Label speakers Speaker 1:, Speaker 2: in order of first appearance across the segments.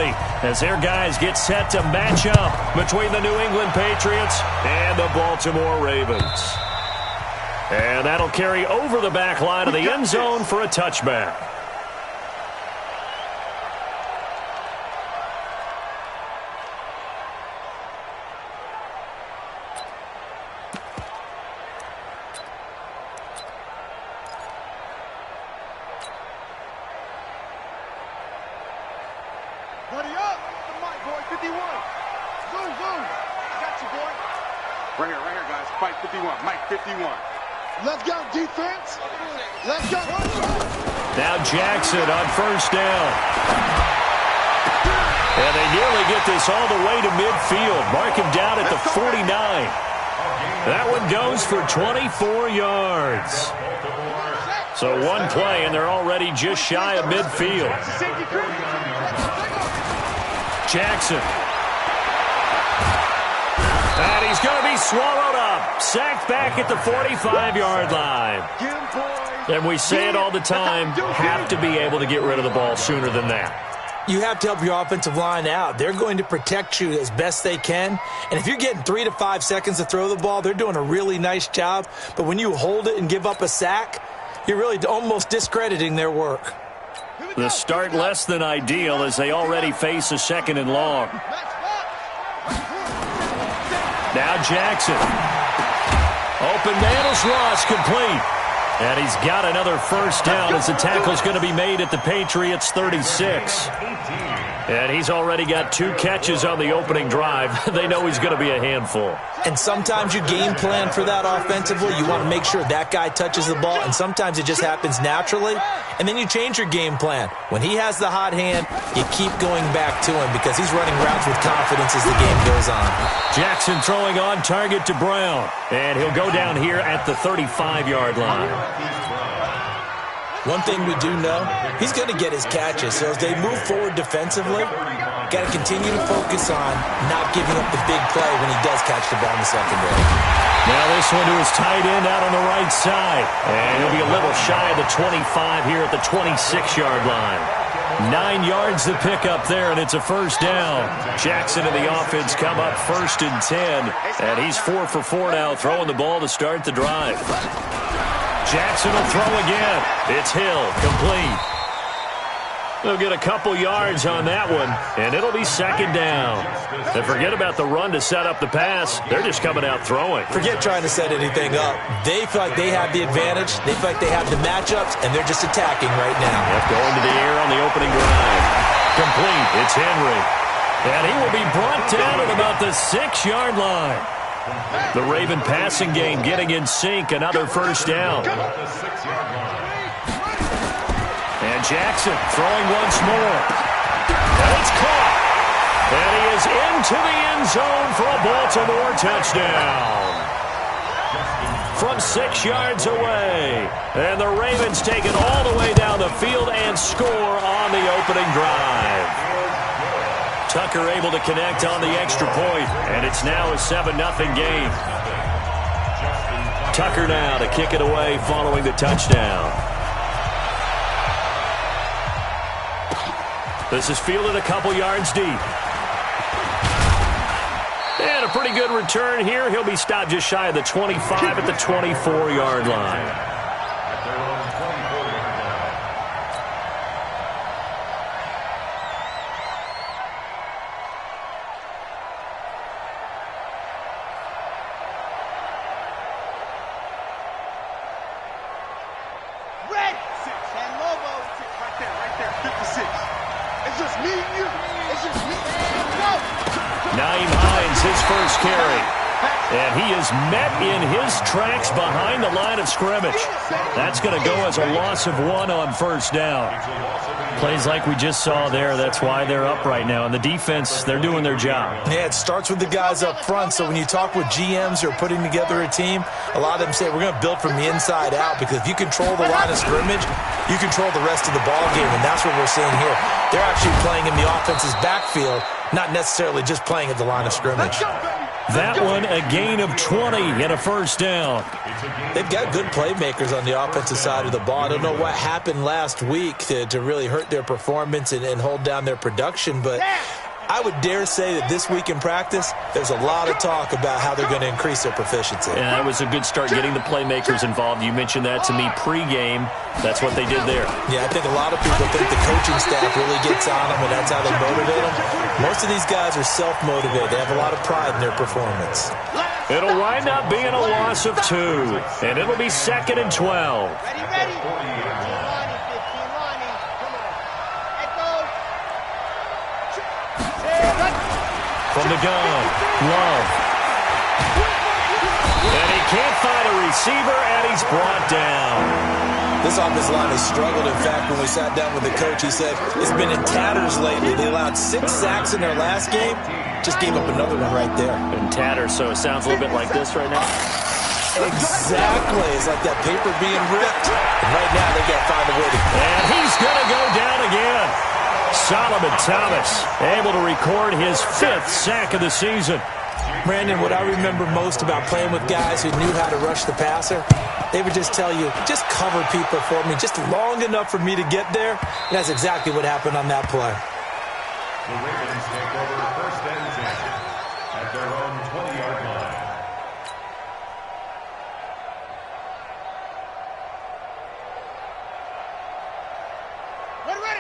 Speaker 1: early as their guys get set to match up between the New England Patriots and the Baltimore Ravens. And that'll carry over the back line of the end zone for a touchback.
Speaker 2: Ready up! The mic, boy, 51. Zoom, zoom. Got you, boy.
Speaker 3: Right here, guys. Fight 51. Mike 51.
Speaker 2: Let's go, defense. Let's go.
Speaker 1: Now Jackson on first down. And they nearly get this all the way to midfield. Mark him down at the 49. That one goes for 24 yards. So one play, and they're already just shy of midfield. Jackson. And he's going to be swallowed up. Sacked back at the 45-yard line. And we say it all the time, have to be able to get rid of the ball sooner than that.
Speaker 4: You have to help your offensive line out. They're going to protect you as best they can. And if you're getting 3 to 5 seconds to throw the ball, they're doing a really nice job. But when you hold it and give up a sack, you're really almost discrediting their work.
Speaker 1: The start less than ideal as they already face a 2nd and long. Now Jackson. Open Man's Ross complete. And he's got another first down as the tackle's going to be made at the Patriots' 36. And he's already got 2 catches on the opening drive. They know he's going to be a handful.
Speaker 4: And sometimes you game plan for that offensively. You want to make sure that guy touches the ball, and sometimes it just happens naturally. And then you change your game plan. When he has the hot hand, you keep going back to him because he's running routes with confidence as the game goes on.
Speaker 1: Jackson throwing on target to Brown. And he'll go down here at the 35-yard line.
Speaker 4: One thing we do know, he's going to get his catches. So as they move forward defensively, got to continue to focus on not giving up the big play when he does catch the ball in the secondary.
Speaker 1: Now this one to his tight end out on the right side. And he'll be a little shy of the 25 here at the 26-yard line. 9 yards to pick up there, and it's a first down. Jackson and the offense come up 1st and 10. And he's 4 for 4 now, throwing the ball to start the drive. Jackson will throw again. It's Hill, complete. They'll get a couple yards on that one, and it'll be 2nd down. And forget about the run to set up the pass. They're just coming out throwing.
Speaker 4: Forget trying to set anything up. They feel like they have the advantage. They feel like they have the matchups, and they're just attacking right now.
Speaker 1: Yep, going to the air on the opening drive. Complete. It's Henry. And he will be brought down at about the 6-yard line. The Raven passing game getting in sync. Another first down. And Jackson throwing once more. And it's caught. And he is into the end zone for a Baltimore touchdown. From 6 yards away. And the Ravens take it all the way down the field and score on the opening drive. Tucker able to connect on the extra point, and it's now a 7-0 game. Tucker now to kick it away following the touchdown. This is fielded a couple yards deep. And a pretty good return here. He'll be stopped just shy of the 25 at the 24-yard line. And he is met in his tracks behind the line of scrimmage. That's going to go as a loss of 1 on first down. Plays like we just saw there, that's why they're up right now. And the defense, they're doing their job.
Speaker 4: Yeah, it starts with the guys up front. So when you talk with GMs who are putting together a team, a lot of them say we're going to build from the inside out, because if you control the line of scrimmage, you control the rest of the ball game, and that's what we're seeing here. They're actually playing in the offense's backfield, not necessarily just playing at the line of scrimmage.
Speaker 1: That one a gain of 20 and a first down.
Speaker 4: They've got good playmakers on the offensive side of the ball. I don't know what happened last week to really hurt their performance and hold down their production, but I would dare say that this week in practice, there's a lot of talk about how they're going to increase their proficiency.
Speaker 1: Yeah, that was a good start getting the playmakers involved. You mentioned that to me pregame. That's what they did there.
Speaker 4: Yeah, I think a lot of people think the coaching staff really gets on them, and that's how they motivate them. Most of these guys are self-motivated. They have a lot of pride in their performance.
Speaker 1: It'll wind up being a loss of 2, and it'll be 2nd and 12.
Speaker 2: Ready, ready. 15 Lonnie. Come on. Let go.
Speaker 1: From the gun, Love. And he can't find a receiver, and he's brought down.
Speaker 4: This offensive line has struggled. In fact, when we sat down with the coach, he said it's been in tatters lately. They allowed 6 sacks in their last game. Just gave up another one right there.
Speaker 1: In tatters, so it sounds a little bit like this right now.
Speaker 4: Exactly. It's like that paper being ripped. And right now, they got to find a way to...
Speaker 1: And he's going to go down again. Solomon Thomas able to record his 5th sack of the season.
Speaker 4: Brandon, what I remember most about playing with guys who knew how to rush the passer, they would just tell you, just cover people for me, just long enough for me to get there. And that's exactly what happened on that play.
Speaker 5: The Ravens take over 1st and 10 at their own 20-yard line.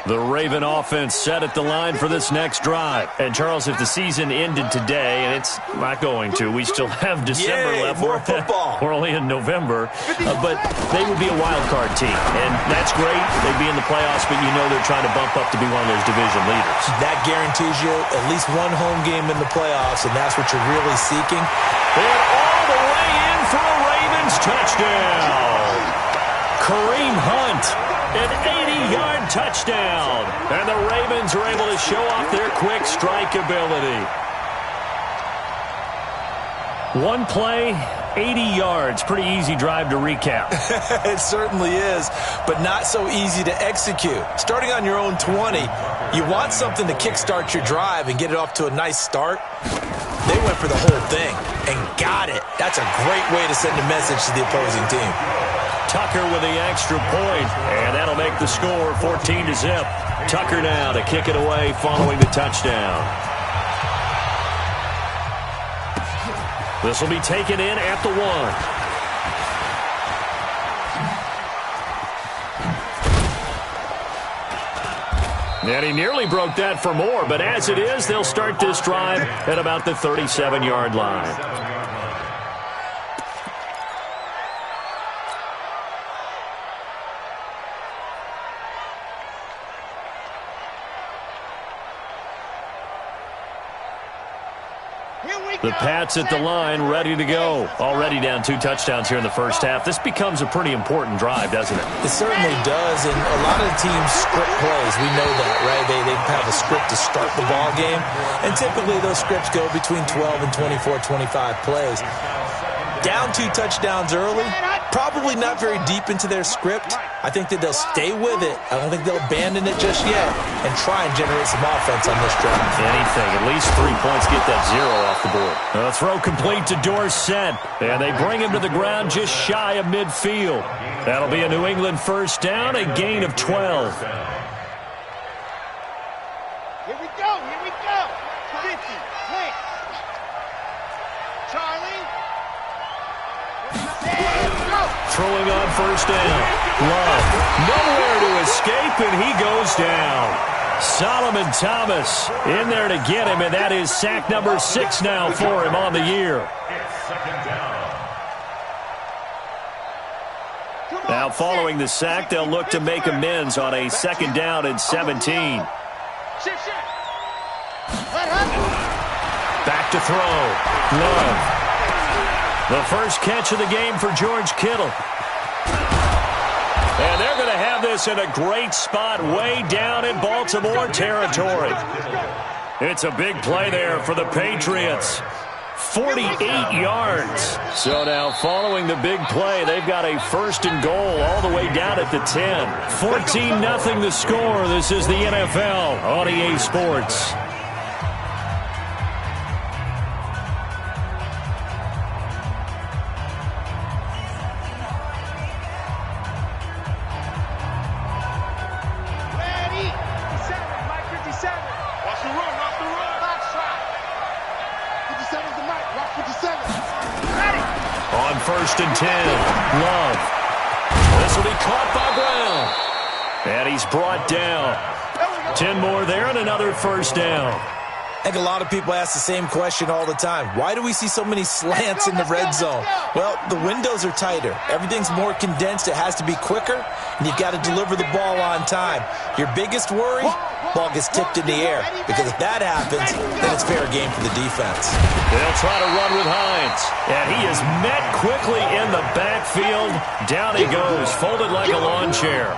Speaker 1: The Raven offense set at the line for this next drive. And, Charles, if the season ended today, and it's not going to, we still have December left.
Speaker 4: More football.
Speaker 1: We're only in November. But they would be a wild card team. And that's great. They'd be in the playoffs, but you know they're trying to bump up to be one of those division leaders.
Speaker 4: That guarantees you at least one home game in the playoffs, and that's what you're really seeking.
Speaker 1: And all the way in for a Ravens touchdown. Kareem Hunt. An 80-yard touchdown. And the Ravens are able to show off their quick strike ability. One play, 80 yards. Pretty easy drive to recap.
Speaker 4: It certainly is, but not so easy to execute. Starting on your own 20, you want something to kickstart your drive and get it off to a nice start. They went for the whole thing and got it. That's a great way to send a message to the opposing team.
Speaker 1: Tucker with the extra point, and that'll make the score 14-0. Tucker now to kick it away following the touchdown. This will be taken in at the 1. And he nearly broke that for more, but as it is, they'll start this drive at about the 37-yard line. The Pats at the line, ready to go. Already down 2 touchdowns here in the first half. This becomes a pretty important drive, doesn't it?
Speaker 4: It certainly does, and a lot of the teams script plays. We know that, right? They have a script to start the ball game, and typically those scripts go between 12 and 24, 25 plays. Down 2 touchdowns early, probably not very deep into their script. I think that they'll stay with it. I don't think they'll abandon it just yet and try and generate some offense on this drive.
Speaker 1: Anything, at least 3 points, get that 0 off the board. A throw complete to Dorsett, and they bring him to the ground just shy of midfield. That'll be a New England first down, a gain of 12.
Speaker 2: Here we go, here we go. 50, Nick. Charlie.
Speaker 1: Throwing on first down. Love. Nowhere to escape, and he goes down. Solomon Thomas in there to get him, and that is sack number 6 now for him on the year. Now following the sack, they'll look to make amends on a 2nd down and 17. Back to throw. Love. The first catch of the game for George Kittle. And they're going to have this in a great spot way down in Baltimore territory. It's a big play there for the Patriots. 48 yards. So now following the big play, they've got a 1st and goal all the way down at the 10. 14-0 the score. This is the NFL on EA Sports. On 1st and 10, Love. This will be caught by Brown. And he's brought down. 10 more there and another first down.
Speaker 4: I think a lot of people ask the same question all the time. Why do we see so many slants in the red zone? Well, the windows are tighter. Everything's more condensed. It has to be quicker, and you've got to deliver the ball on time. Your biggest worry, ball gets tipped in the air, because if that happens, then it's fair game for the defense.
Speaker 1: They'll try to run with Hines, and he is met quickly in the backfield. Down he goes, folded like a lawn chair.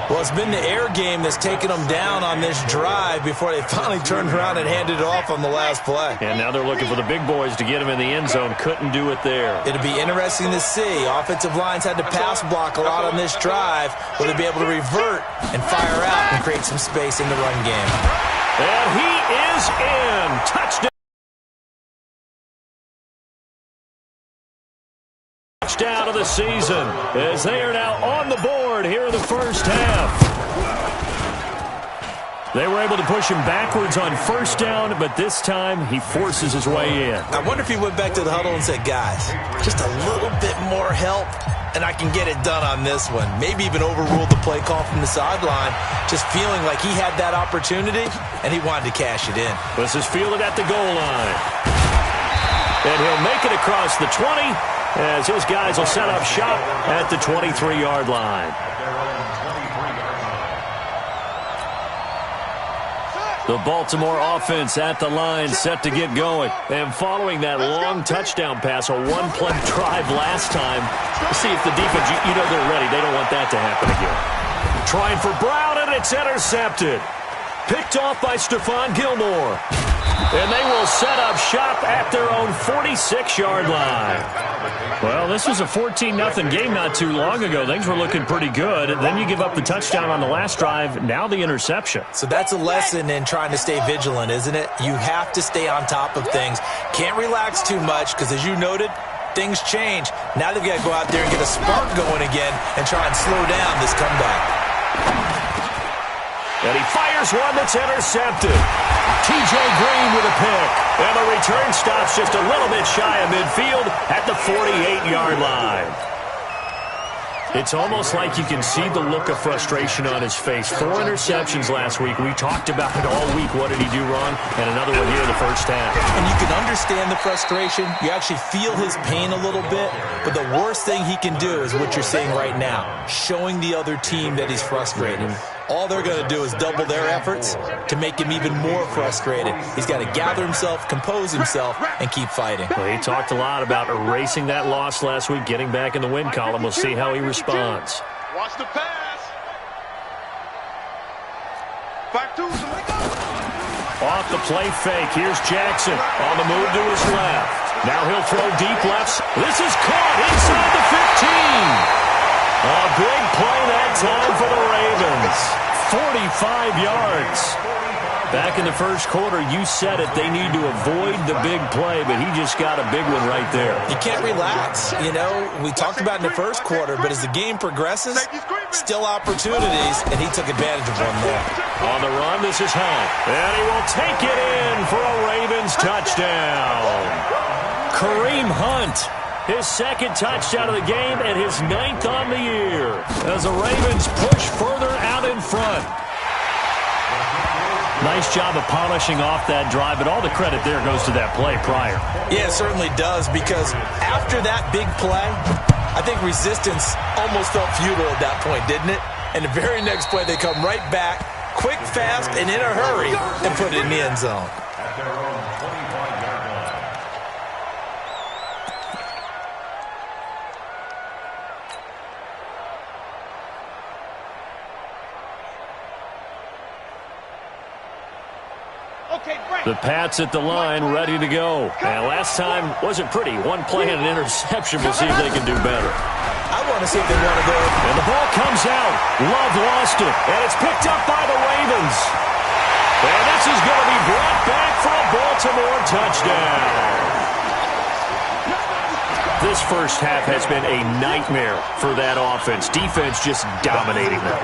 Speaker 4: Well, it's been the air game that's taken them down on this drive before they finally turned around and handed it off on the last play.
Speaker 1: And now they're looking for the big boys to get him in the end zone. Couldn't do it there.
Speaker 4: It'll be interesting to see. Offensive lines had to pass block a lot on this drive. Will they be able to revert and fire out and create some space in the run game?
Speaker 1: And he is in. Touchdown. Touchdown of the season as they are now on the board here in the first half. They were able to push him backwards on first down, but this time he forces his way in.
Speaker 4: I wonder if he went back to the huddle and said, guys, just a little bit more help and I can get it done on this one. Maybe even overruled the play call from the sideline, just feeling like he had that opportunity and he wanted to cash it in.
Speaker 1: This is fielded at the goal line. And he'll make it across the 20 as his guys will set up shop at the 23-yard line. The Baltimore offense at the line set to get going. And following that long touchdown pass, a one-play drive last time, see if the defense, you know they're ready. They don't want that to happen again. Trying for Brown, and it's intercepted. Picked off by Stephon Gilmore. And they will set up shop at their own 46-yard line. Well, this was a 14-0 game not too long ago. Things were looking pretty good. Then you give up the touchdown on the last drive. Now the interception.
Speaker 4: So that's a lesson in trying to stay vigilant, isn't it? You have to stay on top of things. Can't relax too much because, as you noted, things change. Now they've got to go out there and get a spark going again and try and slow down this comeback.
Speaker 1: And he fires one that's intercepted. T.J. Green with a pick. And the return stops just a little bit shy of midfield at the 48-yard line. It's almost like you can see the look of frustration on his face. 4 interceptions last week. We talked about it all week. What did he do wrong? And another one here in the first half.
Speaker 4: And you can understand the frustration. You actually feel his pain a little bit. But the worst thing he can do is what you're seeing right now, showing the other team that he's frustrated. All they're going to do is double their efforts to make him even more frustrated. He's got to gather himself, compose himself, and keep fighting.
Speaker 1: Well, he talked a lot about erasing that loss last week, getting back in the win column. We'll see how he responds.
Speaker 2: Watch the pass. Back to him.
Speaker 1: Off the play fake. Here's Jackson on the move to his left. Now he'll throw deep left. This is caught inside the 15. A big play that time for the Ravens. 45 yards. Back in the first quarter, you said it. They need to avoid the big play, but he just got a big one right there.
Speaker 4: You can't relax. You know, we talked about in the first quarter, but as the game progresses, still opportunities, and he took advantage of one there.
Speaker 1: On the run, this is Hunt. And he will take it in for a Ravens touchdown. Kareem Hunt. His second touchdown of the game and his 9th on the year as the Ravens push further out in front. Nice job of polishing off that drive, but all the credit there goes to that play prior.
Speaker 4: Yeah, it certainly does, because after that big play, I think resistance almost felt futile at that point, didn't it? And the very next play, they come right back, quick, fast, and in a hurry, and put it in the end zone.
Speaker 1: The Pats at the line, ready to go. And last time wasn't pretty. One play and an interception. We'll see if they can do better.
Speaker 4: I want to see if they want to go.
Speaker 1: And the ball comes out. Love lost it. And it's picked up by the Ravens. And this is going to be brought back for a Baltimore touchdown. This first half has been a nightmare for that offense. Defense just dominating them.